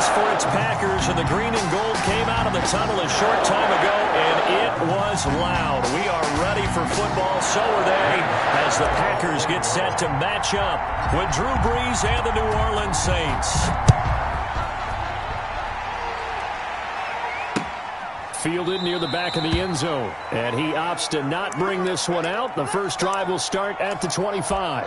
is for its Packers, and the green and gold came out of the tunnel a short time ago, and it was loud. We are ready for football, so are they, as the Packers get set to match up with Drew Brees and the New Orleans Saints. Fielded near the back of the end zone, and he opts to not bring this one out. The first drive will start at the 25.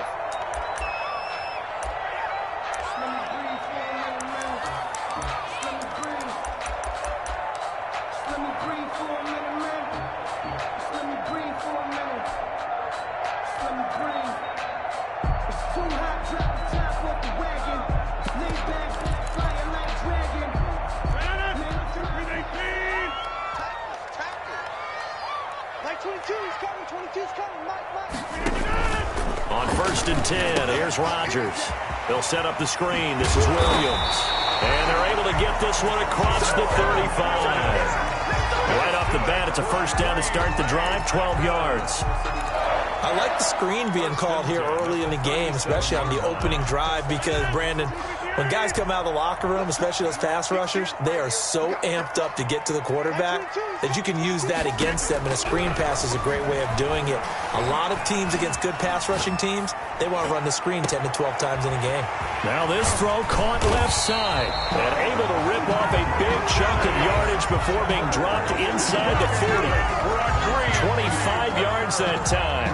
On 1st and 10, here's Rodgers. They'll set up the screen. This is Williams. And they're able to get this one across the 35. Right off the bat, it's a first down to start the drive, 12 yards. I like the screen being called here early in the game, especially on the opening drive, because, Brandon, when guys come out of the locker room, especially those pass rushers, they are so amped up to get to the quarterback that you can use that against them, and a screen pass is a great way of doing it. A lot of teams against good pass rushing teams, they want to run the screen 10 to 12 times in a game. Now this throw caught left side and able to rip off a big chunk of yardage before being dropped inside the 40. 25 yards that time.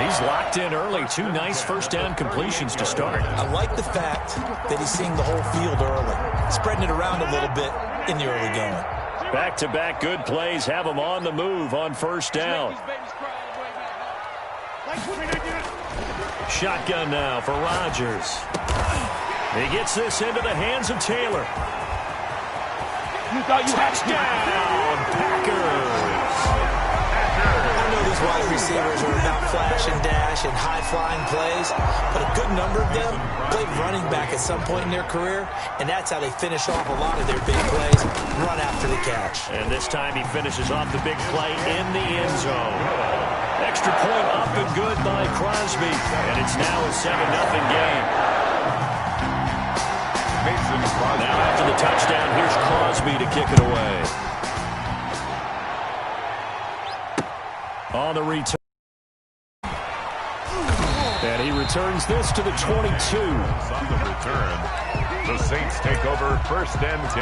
He's locked in early. 2 nice first down completions to start. I like the fact that he's seeing the whole field early, spreading it around a little bit in the early going. Back-to-back good plays have him on the move on first down. Shotgun now for Rodgers. He gets this into the hands of Taylor. Touchdown, Packers. I know these wide receivers are about flash and dash and high-flying plays, but a good number of them played running back at some point in their career, and that's how they finish off a lot of their big plays, run after the catch. And this time he finishes off the big play in the end zone. Extra point up and good by Crosby, and it's now a 7-0 game. Now after the touchdown, here's Crosby to kick it away. On the return. And he returns this to the 22. On the return, the Saints take over 1st and 10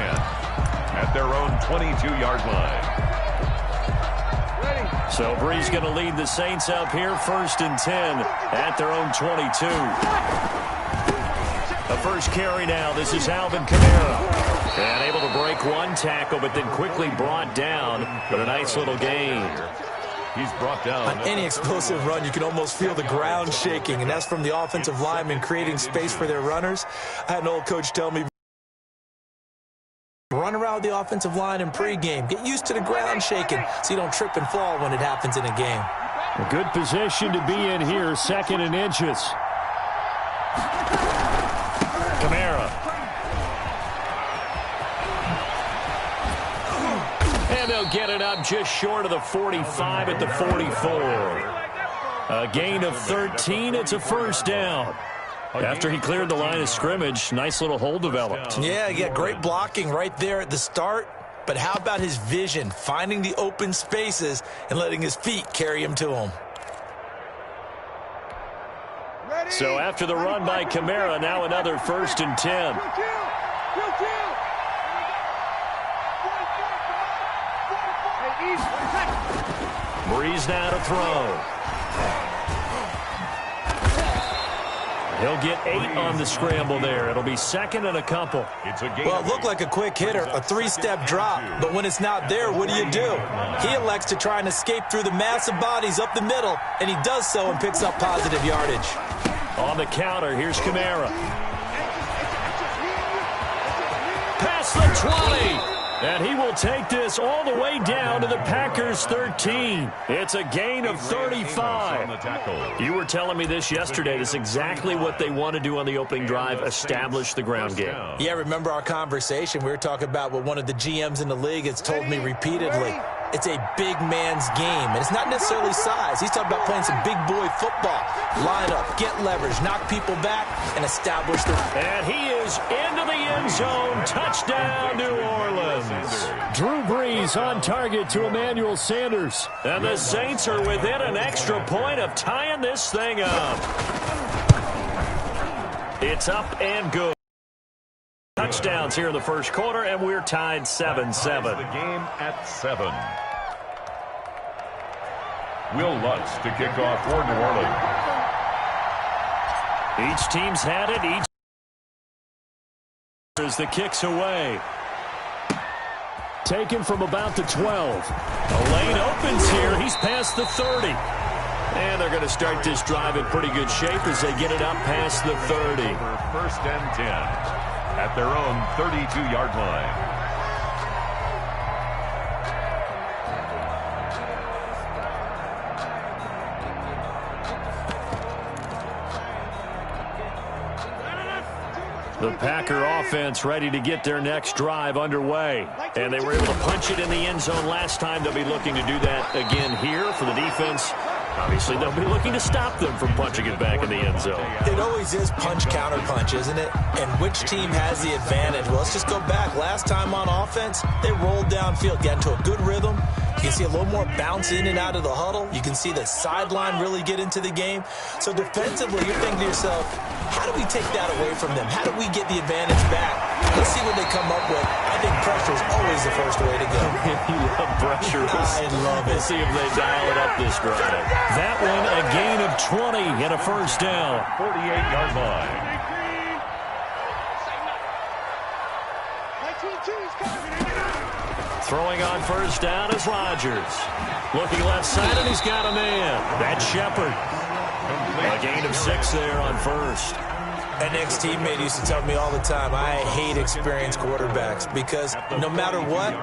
at their own 22-yard line. So Brees going to lead the Saints up here, 1st and 10 at their own 22. The first carry now. This is Alvin Kamara. And able to break one tackle, but then quickly brought down with a nice little gain. He's brought down. On any explosive run, you can almost feel the ground shaking, and that's from the offensive linemen creating space for their runners. I had an old coach tell me, run around the offensive line in pregame. Get used to the ground shaking so you don't trip and fall when it happens in a game. A good position to be in here, 2nd and inches. Kamara. And they'll get it up just short of the 45 at the 44. A gain of 13. It's a first down. After he cleared the line of scrimmage, nice little hole developed. Yeah, great blocking right there at the start. But how about his vision, finding the open spaces and letting his feet carry him to him? So after the run by Kamara, now another 1st and 10. Brees now to throw. He'll get 8 on the scramble there. It'll be 2nd and a couple. Well, it looked like a quick hitter, a 3-step drop. But when it's not there, what do? He elects to try and escape through the massive bodies up the middle, and he does so and picks up positive yardage. On the counter, here's Kamara. Past the 20. And he will take this all the way down to the Packers' 13. It's a gain of 35. You were telling me this yesterday. This is exactly what they want to do on the opening drive, establish the ground game. Yeah, remember our conversation. We were talking about what one of the GMs in the league has told me repeatedly. it's a big man's game. And it's not necessarily size. He's talking about playing some big boy football. Line up, get leverage, knock people back, and establish the... And he is into the end zone. Touchdown, New Orleans. Drew Brees on target to Emmanuel Sanders. And the Saints are within an extra point of tying this thing up. It's up and good. Touchdowns here in the first quarter, and we're tied 7-7. The game at 7. Will Lutz to kick off for New Orleans. Each team's had it. Each as the kicks away. Taken from about the 12. A lane opens here. He's past the 30. And they're going to start this drive in pretty good shape as they get it up past the 30. First and 10 at their own 32-yard line. The Packer offense ready to get their next drive underway. And they were able to punch it in the end zone last time. They'll be looking to do that again here for the defense. Obviously, they'll be looking to stop them from punching it back in the end zone. It always is punch-counter-punch, isn't it? And which team has the advantage? Well, let's just go back. Last time on offense, they rolled downfield, got into a good rhythm. You can see a little more bounce in and out of the huddle. You can see the sideline really get into the game. So defensively, you're thinking to yourself, how do we take that away from them? How do we get the advantage back? Let's see what they come up with. I think pressure is always the first way to go. You love pressure. I love it. We'll see if they dial it up this drive. That one, a gain of 20 and a first down. 48-yard line. Throwing on first down is Rodgers. Looking left side, and he's got a man. That's Shepard. A gain of 6 there on first. An ex-teammate used to tell me all the time, I hate experienced quarterbacks because no matter what,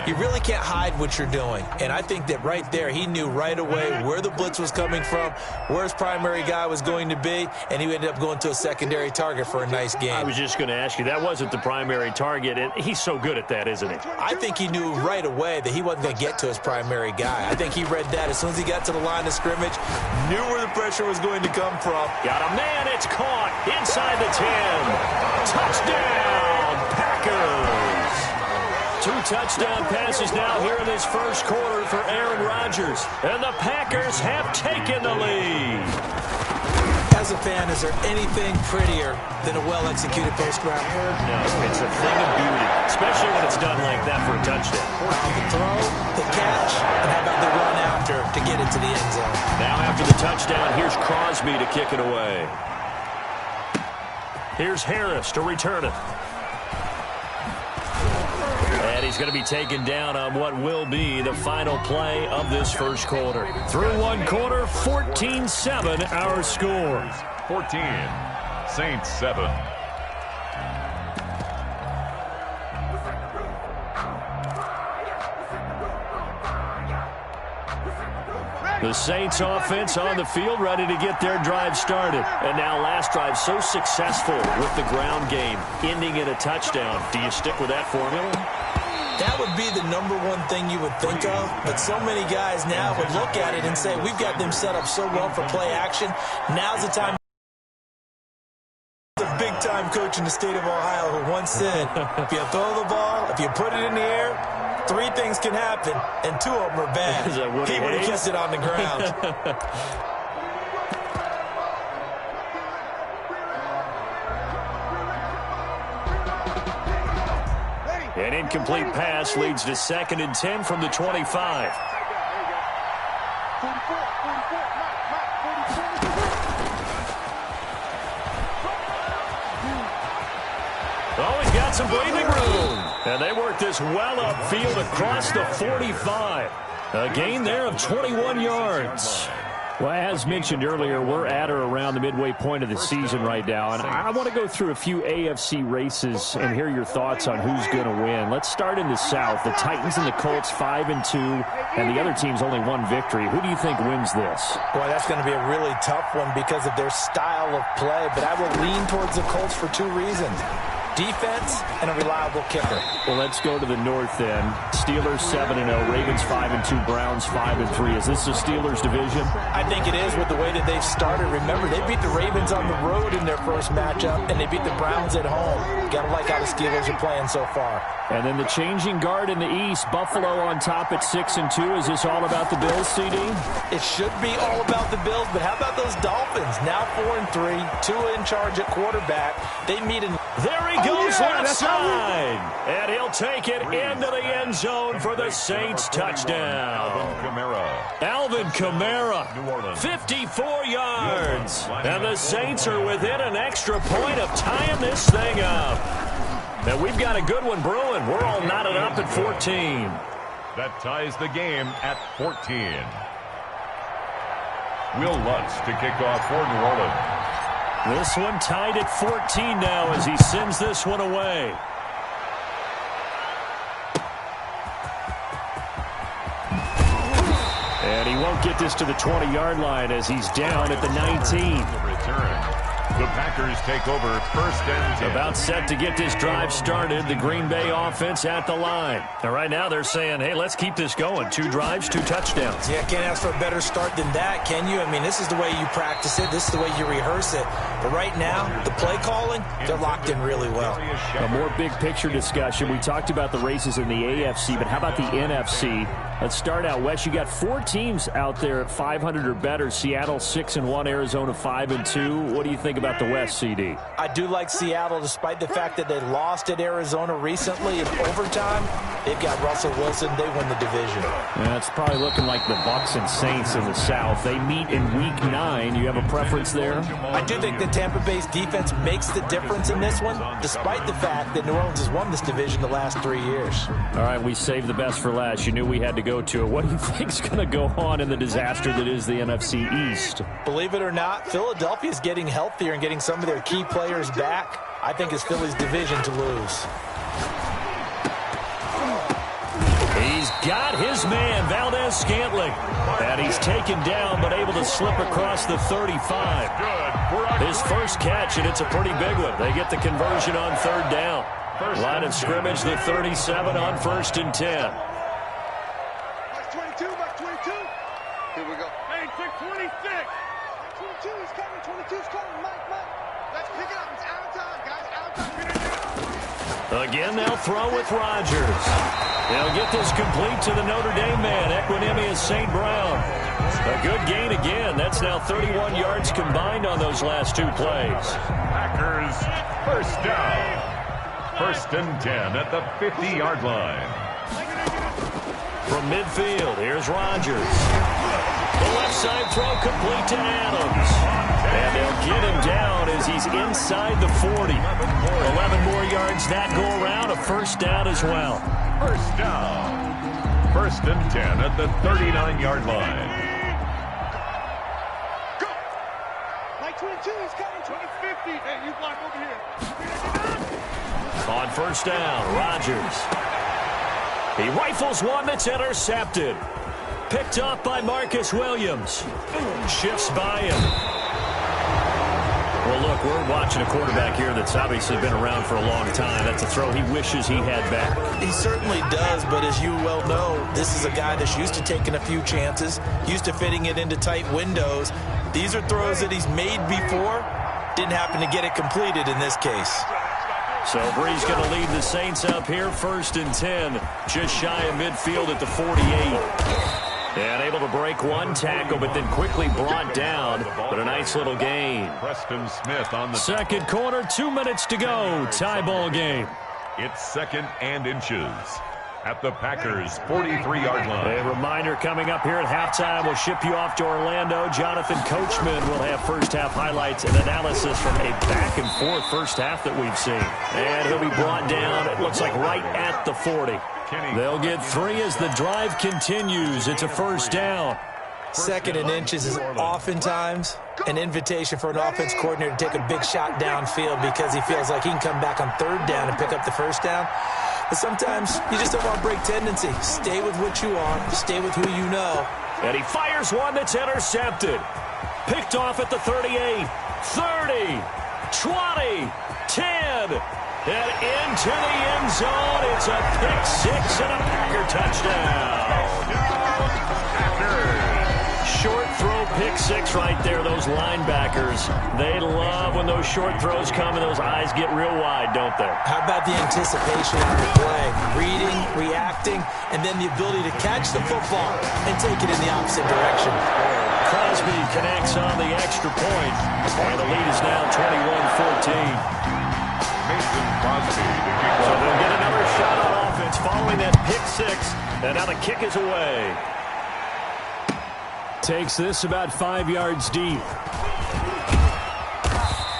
you really can't hide what you're doing. And I think that right there, he knew right away where the blitz was coming from, where his primary guy was going to be, and he ended up going to a secondary target for a nice game. I was just going to ask you, that wasn't the primary target, and he's so good at that, isn't he? I think he knew right away that he wasn't going to get to his primary guy. I think he read that as soon as he got to the line of scrimmage, knew where the pressure was going to come from. Got a man, it's caught inside the 10. Touchdown, Packers. 2 touchdown passes now here in this first quarter for Aaron Rodgers. And the Packers have taken the lead. As a fan, is there anything prettier than a well-executed post-route? No, it's a thing of beauty, especially when it's done like that for a touchdown. The throw, the catch, and how about the run after to get into the end zone? Now after the touchdown, here's Crosby to kick it away. Here's Harris to return it. And he's going to be taken down on what will be the final play of this first quarter. Through one quarter, 14-7 our score. 14, Saints 7. The Saints offense on the field ready to get their drive started. And now last drive so successful with the ground game, ending in a touchdown. Do you stick with that formula? That would be the number one thing you would think of. But so many guys now would look at it and say, we've got them set up so well for play action. Now's the time. The big-time coach in the state of Ohio who once said, if you throw the ball, if you put it in the air, 3 things can happen, and 2 of them are bad. He would have kept it on the ground. An incomplete pass leads to 2nd and 10 from the 25. Oh, he's got some breathing room. And they work this well upfield across the 45. A gain there of 21 yards. Well, as mentioned earlier, we're at or around the midway point of the season right now. And I want to go through a few AFC races and hear your thoughts on who's going to win. Let's start in the South. The Titans and the Colts 5-2, and the other team's only 1 victory. Who do you think wins this? Boy, that's going to be a really tough one because of their style of play. But I will lean towards the Colts for 2 reasons. defense, and a reliable kicker. Well, let's go to the north end. Steelers 7-0, Ravens 5-2, Browns 5-3. Is this the Steelers division? I think it is with the way that they've started. Remember, they beat the Ravens on the road in their first matchup, and they beat the Browns at home. Got to like how the Steelers are playing so far. And then the changing guard in the East, Buffalo on top at 6-2. Is this all about the Bills, CD? It should be all about the Bills, but how about those Dolphins? Now 4-3, Tua in charge at quarterback. They meet in... There he goes left side. And he'll take it into the end zone for the Saints touchdown. Alvin Kamara, 54 yards. And the Saints are within an extra point of tying this thing up. And we've got a good one brewing. We're all knotted up at 14. That ties the game at 14. Will Lutz to kick off for New Orleans. This one tied at 14 now as he sends this one away. And he won't get this to the 20-yard line as he's down at the 19. Return. The Packers take over first and 10. About set to get this drive started. The Green Bay offense at the line. And right now they're saying, hey, let's keep this going. 2 drives, 2 touchdowns. Yeah, can't ask for a better start than that, can you? I mean, this is the way you practice it. This is the way you rehearse it. But right now, the play calling, they're locked in really well. A more big picture discussion. We talked about the races in the AFC, but how about the NFC? Let's start out west. You got 4 teams out there at 500 or better. Seattle 6-1, Arizona 5-2. What do you think about the West, CD? I do like Seattle, despite the fact that they lost at Arizona recently in overtime. They've got Russell Wilson. They win the division. Yeah, it's probably looking like the Bucs and Saints in the South. They meet in Week 9. You have a preference there? I do think the Tampa Bay's defense makes the difference in this one, despite the fact that New Orleans has won this division the last 3 years. All right, we saved the best for last. You knew we had to go to it. What do you think's going to go on in the disaster that is the NFC East? Believe it or not, Philadelphia is getting healthier and getting some of their key players back. I think it's Philly's division to lose. He's got his man, Valdez-Scantling. And he's taken down, but able to slip across the 35. His first catch, and it's a pretty big one. They get the conversion on 3rd down. Line of scrimmage, the 37 on 1st and 10. Here we go. Hey, 26. 22 is coming. 22 is coming. Mike. Let's pick it up. It's out of time, guys. Out of time. Again, they'll throw with Rodgers. They'll get this complete to the Notre Dame man, Equinemius St. Brown. A good gain again. That's now 31 yards combined on those last 2 plays. Packers first down. 1st and 10 at the 50-yard line. From midfield, here's Rodgers. The left side throw complete to Adams. And they'll get him down as he's inside the 40. 11 more yards that go around, a first down as well. First down. 1st and 10 at the 39-yard line. Go. Mike 22 is coming. 2050. Hey, you block over here. On 1st down, Rodgers. He rifles one that's intercepted. Picked up by Marcus Williams. Shifts by him. Well, look, we're watching a quarterback here that's obviously been around for a long time. That's a throw he wishes he had back. He certainly does, but as you well know, this is a guy that's used to taking a few chances, used to fitting it into tight windows. These are throws that he's made before. Didn't happen to get it completed in this case. So Bree's going to lead the Saints up here, 1st and 10, just shy of midfield at the 48. And able to break one tackle, but then quickly brought down. But a nice little gain. Preston Smith on the second quarter, 2 minutes to go. Tie ball game. It's 2nd and inches at the Packers' 43-yard line. A reminder coming up here at halftime. We'll ship you off to Orlando. Jonathan Coachman will have first-half highlights and analysis from a back-and-forth first half that we've seen. And he'll be brought down, it looks like, right at the 40. They'll get 3 as the drive continues. It's a first down. 2nd and inches is oftentimes an invitation for an offense coordinator to take a big shot downfield because he feels like he can come back on 3rd down and pick up the first down. But sometimes you just don't want to break tendency. Stay with what you are. Stay with who you know. And he fires one that's intercepted. Picked off at the 38, 30, 20, 10. And into the end zone. It's a pick six and a Packer touchdown. Short throw pick six right there. Those linebackers, they love when those short throws come and those eyes get real wide, don't they? How about the anticipation on the play? Reading, reacting, and then the ability to catch the football and take it in the opposite direction. Crosby connects on the extra point, and the lead is now 21-14. Mason Crosby to kick So off. they'll get another shot on offense following that pick six, and now the kick is away. Takes this about 5 yards deep.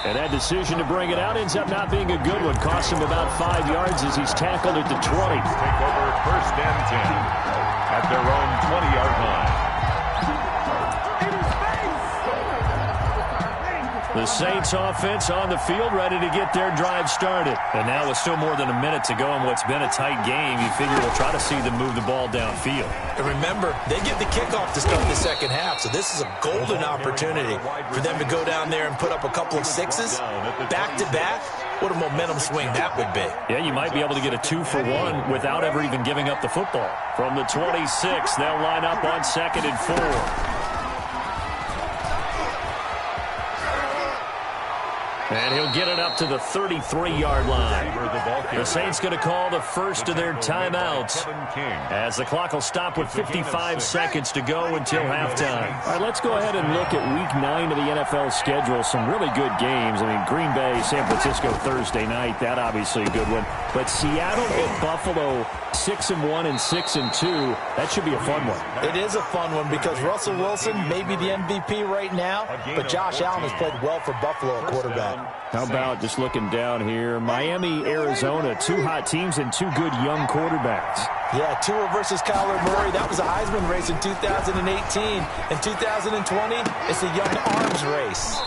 And that decision to bring it out ends up not being a good one. Costs him about 5 yards as he's tackled at the 20. Take over first and 10 at their own 20-yard line. The Saints offense on the field ready to get their drive started. And now with still more than a minute to go in what's been a tight game, you figure we'll try to see them move the ball downfield. And remember, they get the kickoff to start the second half, so this is a golden opportunity for them to go down there and put up a couple of sixes back-to-back. What a momentum swing that would be. Yeah, you might be able to get a 2-for-1 without ever even giving up the football. From the 26, they'll line up on 2nd and 4. And he'll get it up to the 33-yard line. The Saints going to call the first of their timeouts as the clock will stop with 55 seconds to go until halftime. All right, let's go ahead and look at Week 9 of the NFL schedule. Some really good games. I mean, Green Bay, San Francisco Thursday night. That obviously a good one. But Seattle at Buffalo, 6-1 and 6-2. That should be a fun one. It is a fun one because Russell Wilson may be the MVP right now, but Josh Allen has played well for Buffalo at quarterback. How about just looking down here, Miami, Arizona, two hot teams and two good young quarterbacks. Yeah, Tua versus Kyler Murray. That was a Heisman race in 2018. In 2020, it's a young arms race.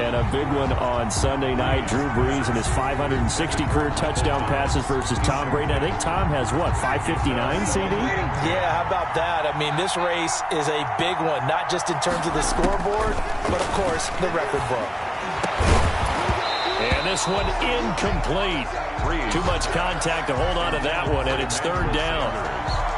And a big one on Sunday night. Drew Brees and his 560 career touchdown passes versus Tom Brady. I think Tom has, what, 559, CD? Yeah, how about that? I mean, this race is a big one, not just in terms of the scoreboard, but, of course, the record book. And this one incomplete. Too much contact to hold on to that one, and it's 3rd down.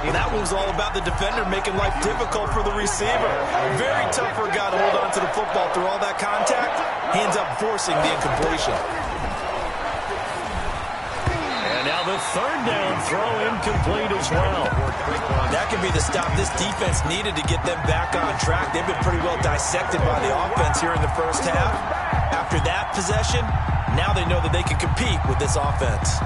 And that one was all about the defender making life difficult for the receiver. Very tough for a guy to hold on to the football through all that contact. He ends up forcing the incompletion. And now the 3rd down throw incomplete as well. That could be the stop this defense needed to get them back on track. They've been pretty well dissected by the offense here in the first half. After that possession, now they know that they can compete with this offense.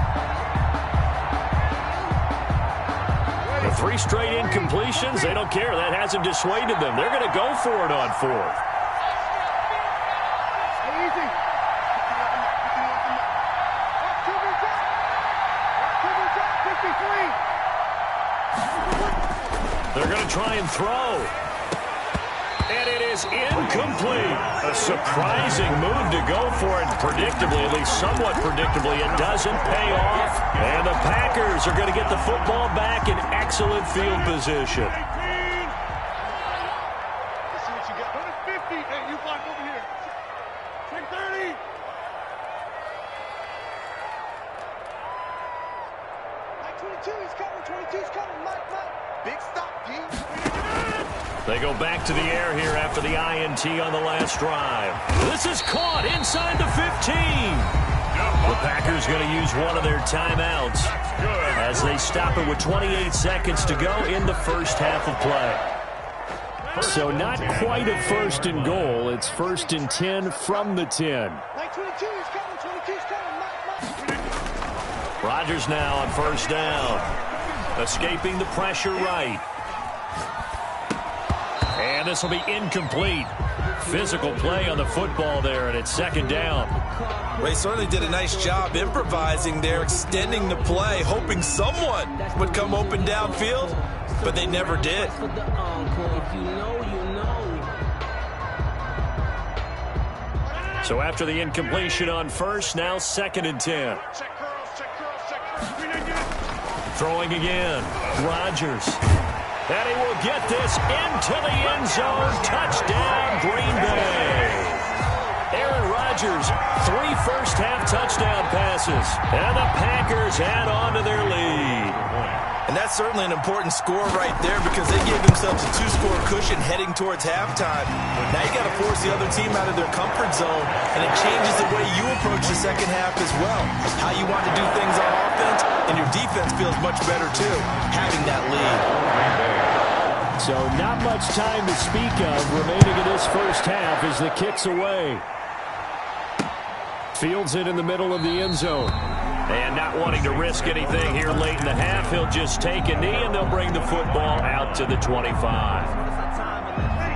The 3 straight incompletions, they don't care. That hasn't dissuaded them. They're going to go for it on 4th. They're going to try and throw. And it is incomplete. A surprising move to go for it. Predictably, at least somewhat predictably, it doesn't pay off. And the Packers are going to get the football back in excellent field position. Let's see what you got. 150. Hey, you block over here. Take 30. Mike 22, he's coming. 22's coming. Mike. Big stop, G. They go back to the air here after the INT on the last drive. This is caught inside the 15. The Packers going to use one of their timeouts as they stop it with 28 seconds to go in the first half of play. So not quite a 1st and goal. It's 1st and 10 from the 10. Mike 22, he's coming. 22's coming. Mike. Rodgers now on 1st down. Escaping the pressure right. And this will be incomplete. Physical play on the football there, and it's 2nd down. Well, he certainly did a nice job improvising there, extending the play, hoping someone would come open downfield, but they never did. So after the incompletion on 1st, now 2nd and 10. Throwing again. Rodgers. And he will get this into the end zone. Touchdown, Green Bay. Aaron Rodgers Rodgers, 3 first-half touchdown passes. And the Packers add on to their lead. And that's certainly an important score right there because they gave themselves a 2-score cushion heading towards halftime. Now you got to force the other team out of their comfort zone, and it changes the way you approach the second half as well. How you want to do things on offense, and your defense feels much better too, having that lead. So not much time to speak of remaining in this first half as the kick's away. Fields it in the middle of the end zone. And not wanting to risk anything here late in the half, he'll just take a knee, and they'll bring the football out to the 25.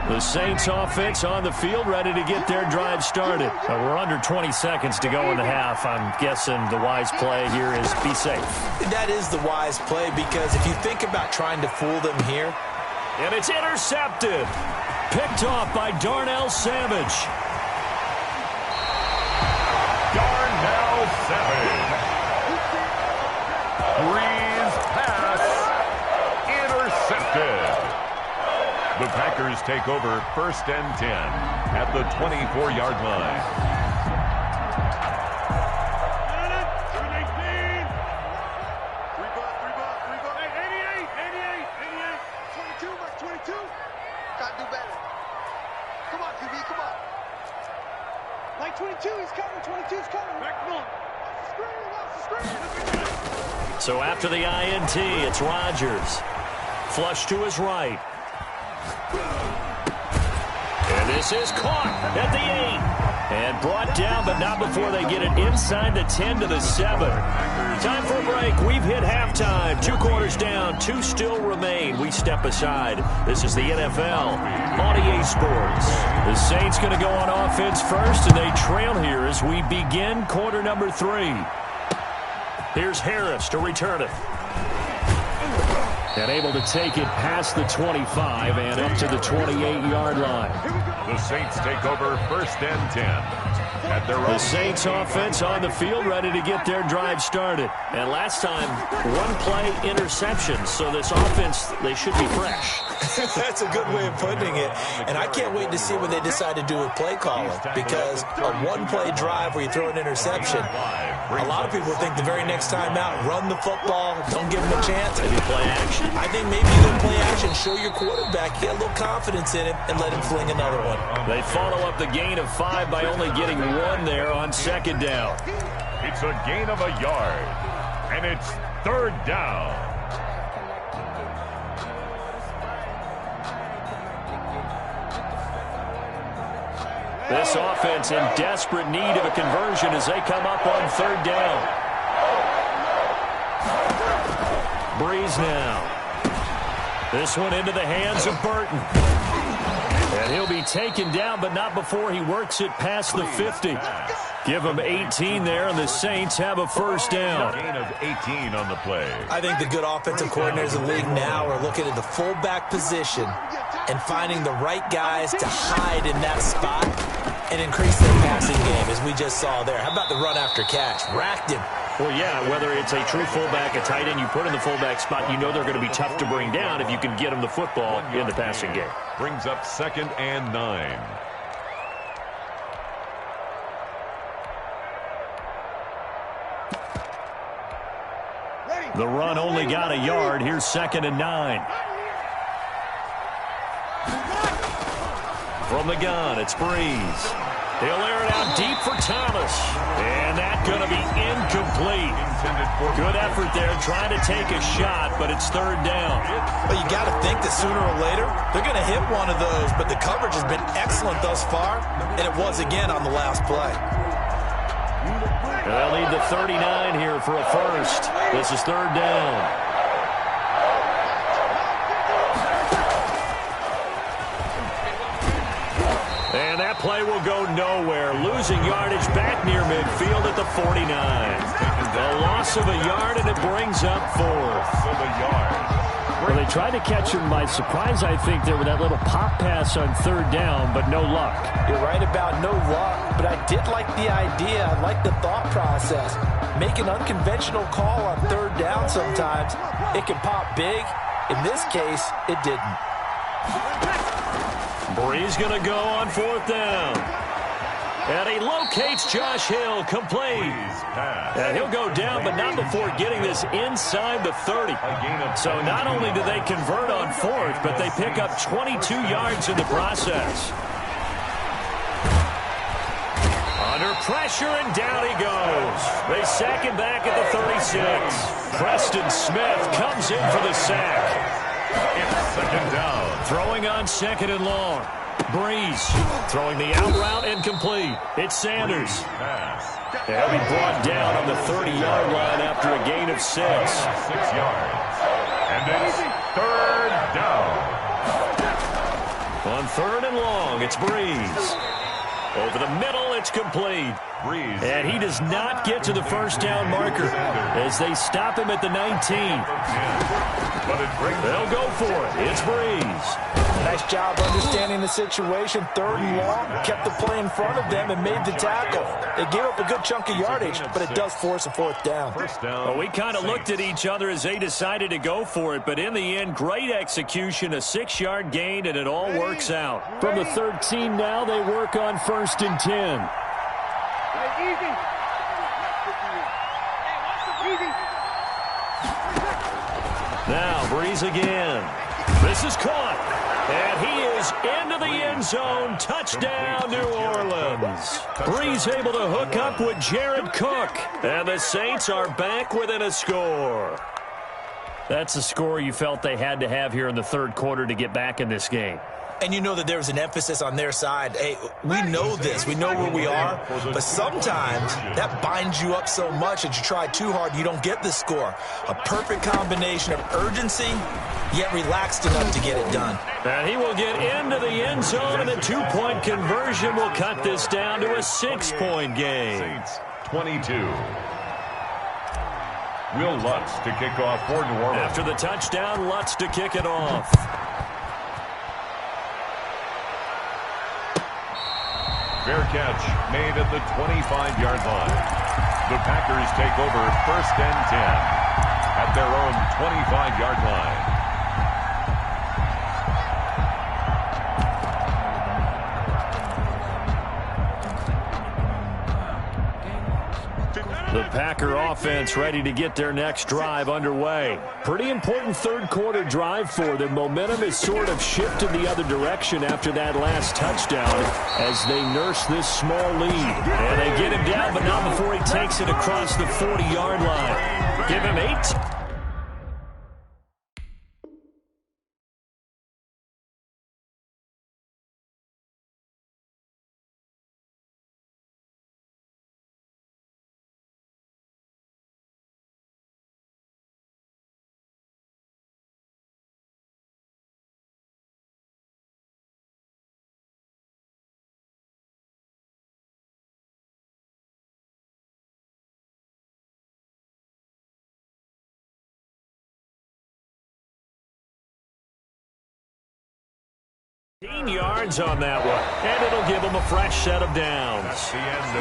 The Saints offense on the field, ready to get their drive started. We're under 20 seconds to go in the half. I'm guessing the wise play here is be safe. That is the wise play because if you think about trying to fool them here. And it's intercepted. Picked off by Darnell Savage. Darnell Savage. Breeze pass intercepted. The Packers take over 1st and 10 at the 24-yard line. Gotta do better. Come on, QB, come on. Like 22, he's coming. 22's coming. Back on. Off the screen. So after the INT, it's Rodgers. Flush to his right. And this is caught at the 8. And brought down, but not before they get it inside the 10 to the 7. Time for a break. We've hit halftime. 2 quarters down. 2 still remain. We step aside. This is the NFL on EA Sports. The Saints going to go on offense first, and they trail here as we begin quarter number 3. Here's Harris to return it. And able to take it past the 25 and up to the 28-yard line. The Saints take over 1st and 10. At their The Saints offense on the field, ready to get their drive started. And last time, 1-play interception. So this offense, they should be fresh. That's a good way of putting it. And I can't wait to see what they decide to do with play calling. Because a 1-play drive where you throw an interception, a lot of people think the very next time out, run the football, don't give them a chance. Maybe play action. I think maybe you go play action, show your quarterback, get a little confidence in him, and let him fling another one. They follow up the gain of 5 by only getting 1 there on 2nd down. It's a gain of a yard, and it's 3rd down. This offense in desperate need of a conversion as they come up on 3rd down. Breeze now. This one into the hands of Burton. And he'll be taken down, but not before he works it past the 50. Give him 18 there, and the Saints have a 1st down. Gain of 18 on the play. I think the good offensive coordinators in the league now are looking at the fullback position and finding the right guys to hide in that spot and increase their passing game, as we just saw there. How about the run after catch? Racked him. Well, yeah, whether it's a true fullback, a tight end you put in the fullback spot, you know they're going to be tough to bring down if you can get them the football in the passing game. Brings up 2nd and 9. The run only got a yard. Here's 2nd and 9. From the gun, it's Breeze. He'll air it out deep for Thomas. And that's going to be incomplete. Good effort there trying to take a shot, but it's 3rd down. Well, you got to think that sooner or later they're going to hit one of those, but the coverage has been excellent thus far, and it was again on the last play. They'll need the 39 here for a 1st. This is 3rd down. And that play will go nowhere. Losing yardage back near midfield at the 49. A loss of a yard, and it brings up 4th. Well, they tried to catch him by surprise, I think, there with that little pop pass on 3rd down, but no luck. You're right about no luck, but I did like the idea. I like the thought process. Make an unconventional call on 3rd down sometimes. It can pop big. In this case, it didn't. Breeze going to go on 4th down. And he locates Josh Hill, complete. And he'll go down, but not before getting this inside the 30. So not only do they convert on fourth, but they pick up 22 yards in the process. Under pressure, and down he goes. They sack him back at the 36. Preston Smith comes in for the sack. It's second down. Throwing on second and long. Breeze throwing the out route, incomplete. It's Sanders. He'll be brought down on the 30-yard line after a gain of 6. 6 yards. And it's third down. On third and long, it's Breeze. Over the middle, it's complete. Breeze. And he does not get to the first down marker as they stop him at the 19. They'll go for it. It's Breeze. Nice job understanding the situation. Third and long, kept the play in front of them and made the tackle. They gave up a good chunk of yardage, but it does force a fourth down. Well, we kind of looked at each other as they decided to go for it, but in the end, great execution, a 6-yard gain, and it all works out. From the 13 now, they work on first and 10. Now, Breeze again. This is caught. And he is into the end zone. Touchdown, New Orleans. Breeze able to hook up with Jared Cook. And the Saints are back within a score. That's a score you felt they had to have here in the third quarter to get back in this game. And you know that there was an emphasis on their side. Hey, we know this. We know where we are. But sometimes that binds you up so much that you try too hard, you don't get the score. A perfect combination of urgency, yet relaxed enough to get it done. And he will get into the end zone, and the 2-point conversion will cut this down to a 6-point game. Saints 22. Will Lutz to kick off for New Orleans. After the touchdown, Lutz to kick it off. Fair catch made at the 25-yard line. The Packers take over first and 10 at their own 25-yard line. The Packer offense ready to get their next drive underway. Pretty important third quarter drive for them. Momentum is sort of shifted the other direction after that last touchdown as they nurse this small lead. And they get him down, but not before he takes it across the 40-yard line. Give him 8. Yards on that one, and it'll give them a fresh set of downs.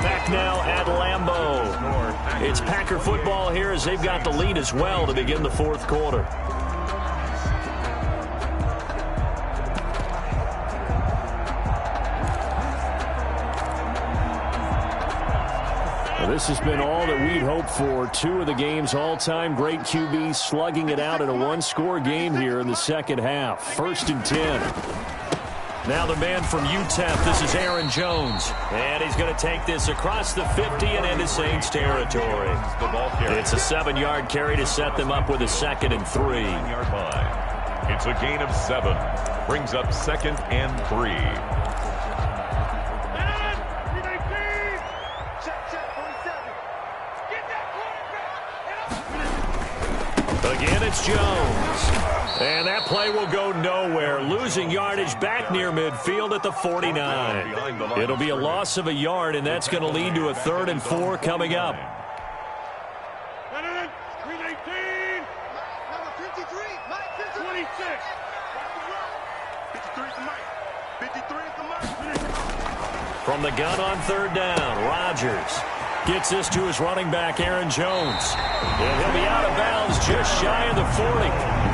Back now at Lambeau. It's Packer football here as they've got the lead as well to begin the fourth quarter. Well, this has been all that we'd hoped for. Two of the game's all-time great QBs slugging it out in a one-score game here in the second half. First and 10. Now the man from UTEP, this is Aaron Jones. And he's going to take this across the 50 and into Saints territory. It's a 7-yard carry to set them up with a second and 3. It's a gain of 7. Brings up second and 3. Again, it's Jones. And that play will go nowhere, losing yardage back near midfield at the 49. It'll be a loss of a yard, and that's going to lead to a 3rd and 4 coming up. From the gun on 3rd down, Rodgers gets this to his running back, Aaron Jones. And he'll be out of bounds just shy of the 40.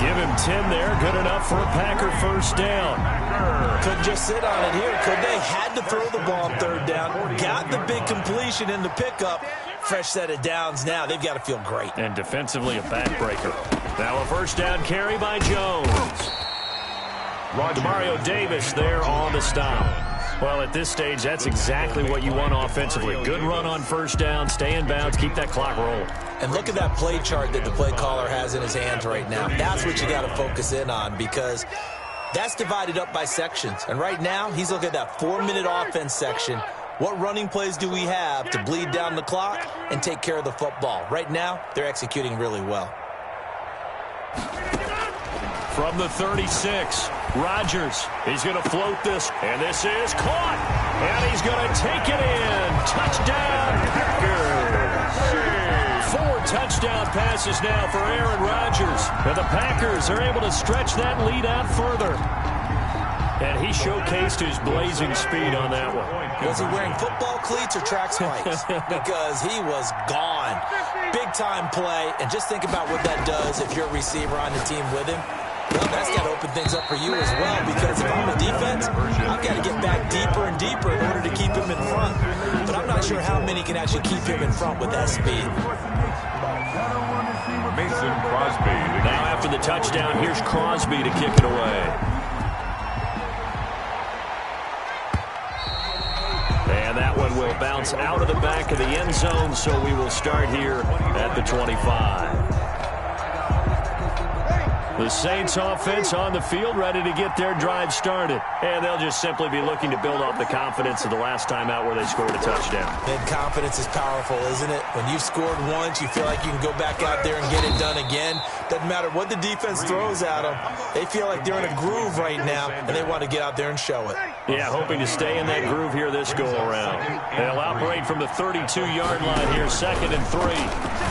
Give him 10 there. Good enough for a Packer first down. Couldn't just sit on it here, could they? Had to throw the ball on third down. Got the big completion in the pickup. Fresh set of downs now. They've got to feel great. And defensively a backbreaker. Now a first down carry by Jones. Demario Davis there on the stop. Well, at this stage, that's exactly what you want offensively. Good run on first down, stay in bounds, keep that clock rolling. And look at that play chart that the play caller has in his hands right now. That's what you got to focus in on, because that's divided up by sections. And right now, he's looking at that 4-minute offense section. What running plays do we have to bleed down the clock and take care of the football? Right now, they're executing really well. From the 36, Rodgers. He's going to float this, and this is caught. And he's going to take it in. Touchdown, Packers. 4 touchdown passes now for Aaron Rodgers. And the Packers are able to stretch that lead out further. And he showcased his blazing speed on that one. Was he wearing football cleats or track spikes? Because he was gone. Big-time play. And just think about what that does if you're a receiver on the team with him. Well, that's got to open things up for you as well, because if I'm a defense, I've got to get back deeper and deeper in order to keep him in front. But I'm not sure how many can actually keep him in front with that speed. Mason Crosby. Now after the touchdown, here's Crosby to kick it away. And that one will bounce out of the back of the end zone, so we will start here at the 25. The Saints offense on the field, ready to get their drive started. And they'll just simply be looking to build off the confidence of the last time out where they scored a touchdown. And confidence is powerful, isn't it? When you've scored once, you feel like you can go back out there and get it done again. Doesn't matter what the defense throws at them. They feel like they're in a groove right now, and they want to get out there and show it. Yeah, hoping to stay in that groove here this go-around. They'll operate from the 32-yard line here, 2nd and 3.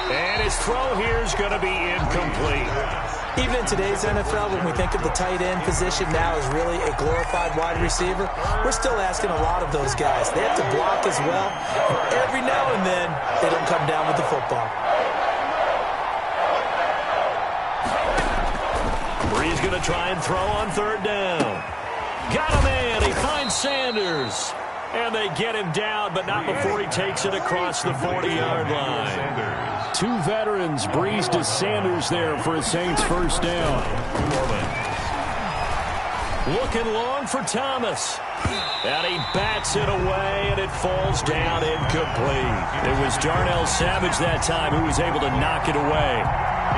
And his throw here is going to be incomplete. Even in today's NFL, when we think of the tight end position now as really a glorified wide receiver, we're still asking a lot of those guys. They have to block as well. And every now and then, they don't come down with the football. Bree's going to try and throw on 3rd down. Got a man. He finds Sanders. And they get him down, but not before he takes it across the 40-yard line. 2 veterans, Brees to Sanders there for a Saints first down. Looking long for Thomas. And he bats it away, and it falls down incomplete. It was Darnell Savage that time who was able to knock it away.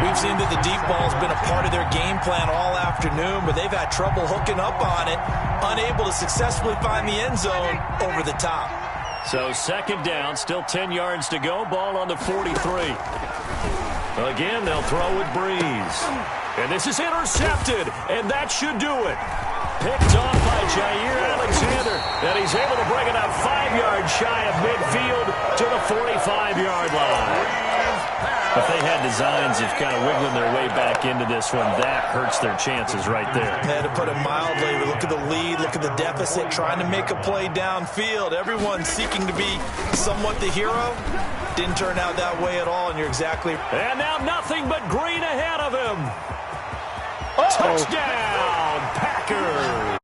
We've seen that the deep ball's been a part of their game plan all afternoon, but they've had trouble hooking up on it, unable to successfully find the end zone over the top. So 2nd down, still 10 yards to go, ball on the 43. Again, they'll throw with Brees. And this is intercepted, and that should do it. Picked off by Jair Alexander, and he's able to bring it up 5 yards shy of midfield to the 45-yard line. If they had designs of kind of wiggling their way back into this one, that hurts their chances right there. To put it mildly, look at the lead, look at the deficit, trying to make a play downfield. Everyone seeking to be somewhat the hero. Didn't turn out that way at all, and you're exactly... And now nothing but green ahead of him. Touchdown, Packers.